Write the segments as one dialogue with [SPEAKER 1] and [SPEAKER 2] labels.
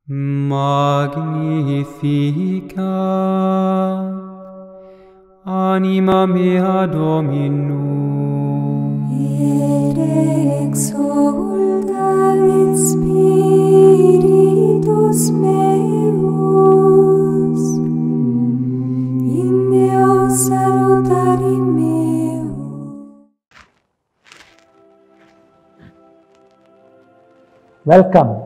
[SPEAKER 1] Magnificat anima mea Dominum,
[SPEAKER 2] et exsultat spiritus meus in Deo salutari meo.
[SPEAKER 3] Welcome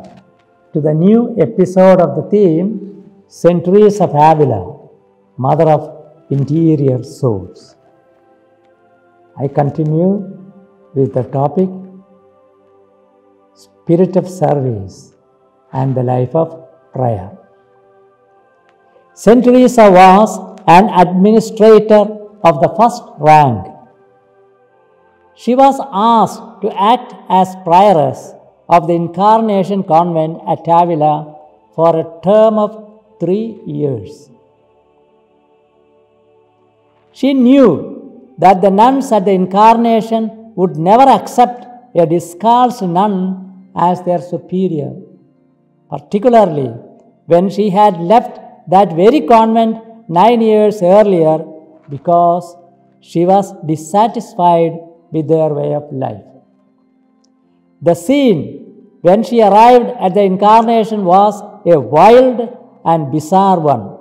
[SPEAKER 3] to the new episode of the theme St.Teresa of Avila, Mother of Interior Souls. I continue with the topic Spirit of Service and the Life of Prayer. St. Teresa was an administrator of the first rank. She was asked to act as prioress of the Incarnation Convent at Avila for a term of 3 years. She knew that the nuns at the Incarnation would never accept a discalced nun as their superior, particularly when she had left that very convent 9 years earlier because she was dissatisfied with their way of life. The scene when she arrived at the Incarnation was a wild and bizarre one.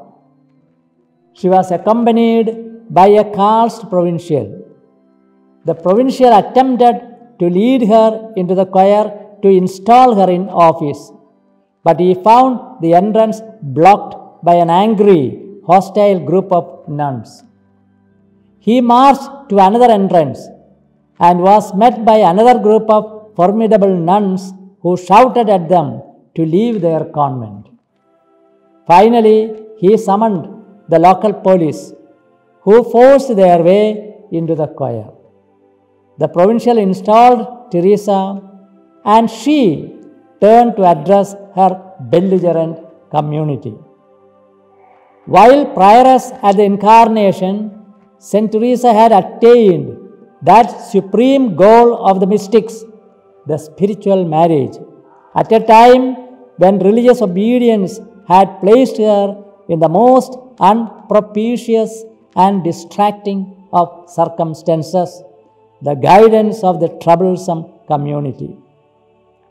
[SPEAKER 3] She was accompanied by a caste provincial. The provincial attempted to lead her into the choir to install her in office, but he found the entrance blocked by an angry, hostile group of nuns. He marched to another entrance and was met by another group of formidable nuns who shouted at them to leave their convent. Finally, he summoned the local police, who forced their way into the choir. The provincial installed Teresa, and she turned to address her belligerent community. While prioress at the Incarnation, St. Teresa had attained that supreme goal of the mystics, the spiritual marriage, at a time when religious obedience had placed her in the most unpropitious and distracting of circumstances, the guidance of the troublesome community.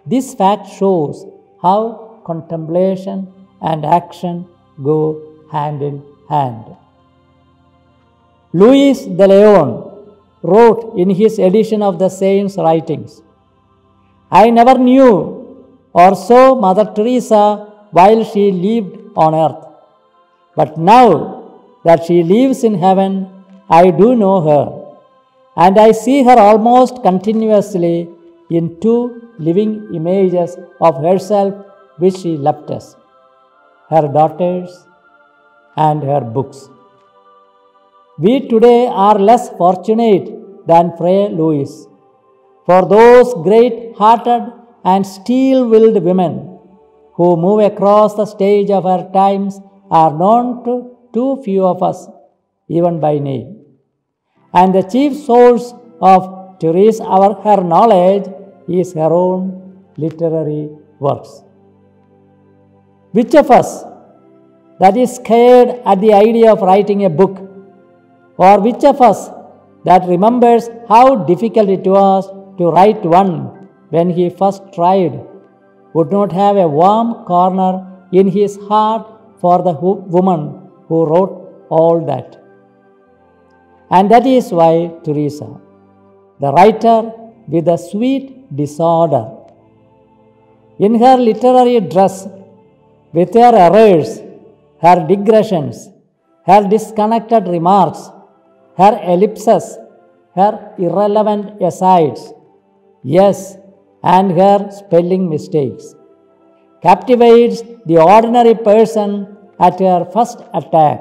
[SPEAKER 3] This fact shows how contemplation and action go hand in hand. Louis de Leon wrote in his edition of the Saints' Writings, "I never knew or saw Mother Teresa while she lived on earth. But now that she lives in heaven, I do know her, and I see her almost continuously in 2 living images of herself which she left us, her daughters and her books." We today are less fortunate than Fray Louis, for those great-hearted and steel-willed women who move across the stage of our times are known to too few of us, even by name. And the chief source of Teresa, her knowledge, is her own literary works. Which of us that is scared at the idea of writing a book, or which of us that remembers how difficult it was to write one when he first tried, would not have a warm corner in his heart for the woman who wrote all that? And that is why Teresa, the writer with a sweet disorder, in her literary dress, with her errors, her digressions, her disconnected remarks, her ellipses, her irrelevant asides, yes, and her spelling mistakes, captivates the ordinary person at her first attack.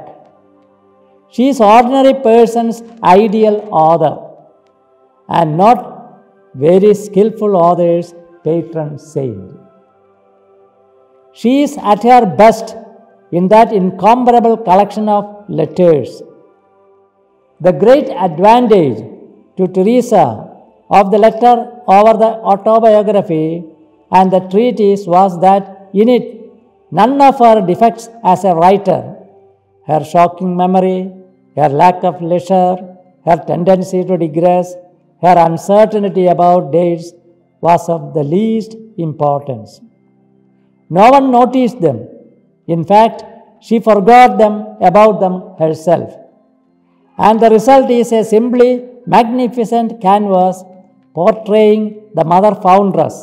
[SPEAKER 3] She is ordinary person's ideal author, and not very skillful author's patron saint. She is at her best in that incomparable collection of letters. The great advantage to Teresa of the letter over the autobiography and the treatise was that in it none of her defects as a writer, her shocking memory, her lack of leisure, her tendency to digress, her uncertainty about dates was of the least importance. No one noticed them. In fact, she forgot about them herself. And the result is a simply magnificent canvas portraying the mother foundress,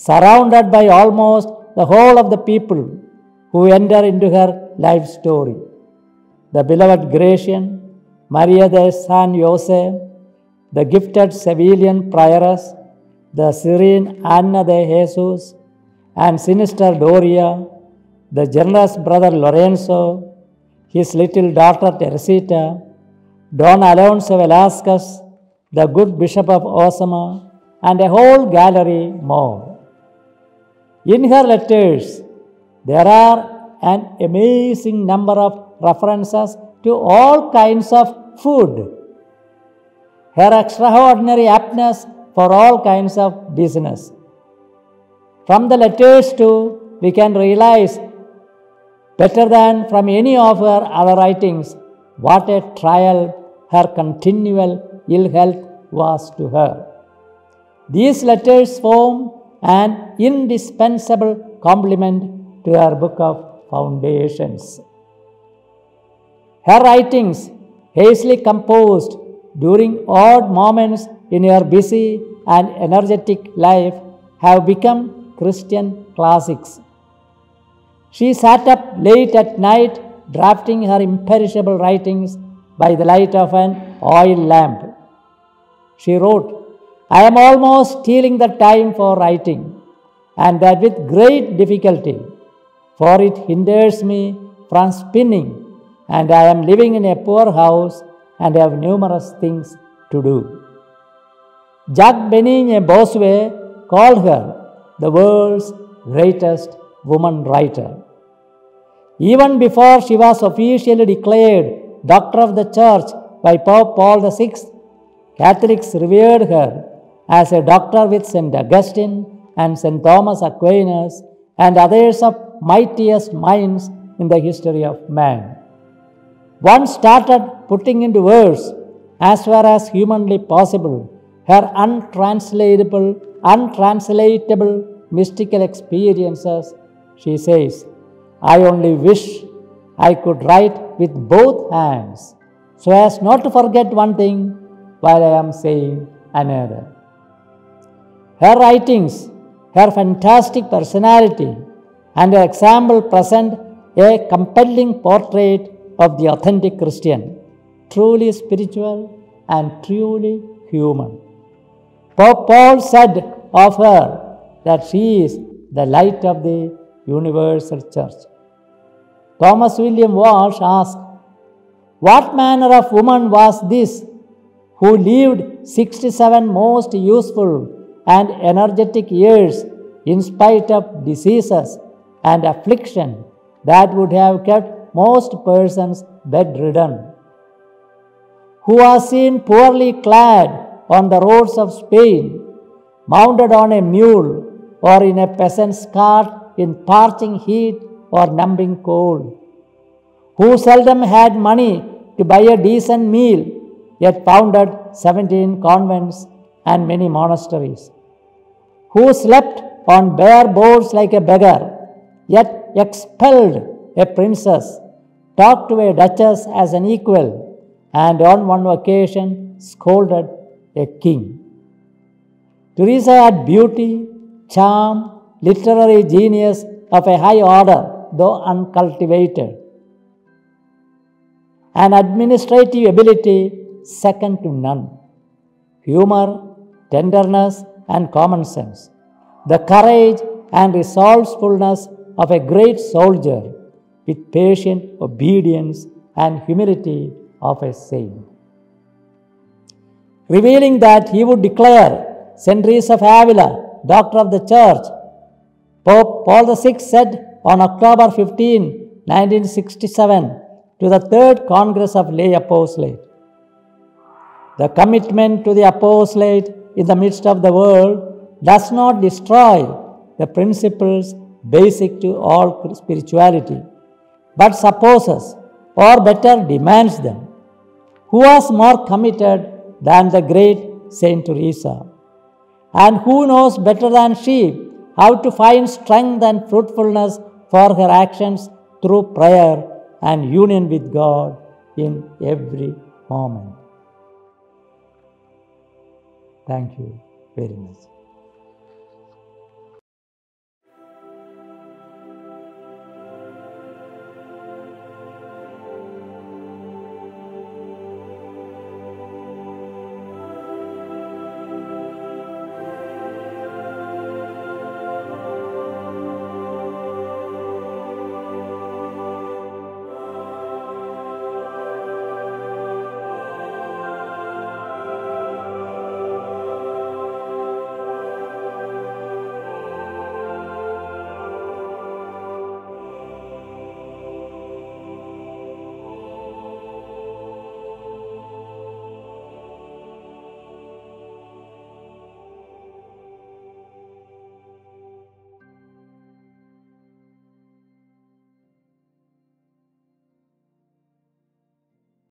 [SPEAKER 3] surrounded by almost the whole of the people who enter into her life story. The beloved Gratian, Maria de San Jose, the gifted Sevillian prioress, the serene Anna de Jesus, and sinister Doria, the generous brother Lorenzo, his little daughter Teresita, Don Alonso Velasquez, the good Bishop of Osama, and a whole gallery more. In her letters, there are an amazing number of references to all kinds of food. Her extraordinary aptness for all kinds of business. From the letters too, we can realize better than from any of her other writings what a trial her continual ill health was to her. These letters form an indispensable complement to her book of Foundations. Her writings, hastily composed during odd moments in her busy and energetic life, have become Christian classics. She sat up late at night drafting her imperishable writings by the light of an oil lamp. She wrote, "I am almost stealing the time for writing, and that with great difficulty, for it hinders me from spinning, and I am living in a poor house and have numerous things to do." Jacques Benigne Bossuet called her the world's greatest woman writer. Even before she was officially declared Doctor of the Church by Pope Paul VI, Catholics revered her as a doctor with St. Augustine and St. Thomas Aquinas and others of mightiest minds in the history of man. One started putting into words, as far as humanly possible, her untranslatable mystical experiences. She says, "I only wish I could write with both hands so as not to forget one thing while I am saying another." Her writings, her fantastic personality, and her example present a compelling portrait of the authentic Christian, truly spiritual and truly human. Pope Paul said of her that she is the light of the universal church. Thomas William Walsh asked, "What manner of woman was this who lived 67 most useful and energetic years in spite of diseases and affliction that would have kept most persons bedridden? Who was seen poorly clad on the roads of Spain, mounted on a mule or in a peasant's cart in parching heat or numbing cold? Who seldom had money to buy a decent meal, yet founded 17 convents and many monasteries? Who slept on bare boards like a beggar, yet expelled a princess, talked to a duchess as an equal, and on one occasion scolded a king?" Teresa had beauty, charm, literary genius of a high order, though uncultivated, and administrative ability second to none, humor, tenderness, and common sense, the courage and resourcefulness of a great soldier, with patient obedience and humility of a saint. Revealing that he would declare St. Teresa of Avila, Doctor of the Church, Pope Paul VI said on October 15, 1967, to the Third Congress of Lay Apostolate, "The commitment to the apostolate in the midst of the world does not destroy the principles basic to all spirituality, but supposes, or better demands them. Who was more committed than the great St. Teresa? And who knows better than she how to find strength and fruitfulness for her actions through prayer and union with God in every moment? Thank you very much.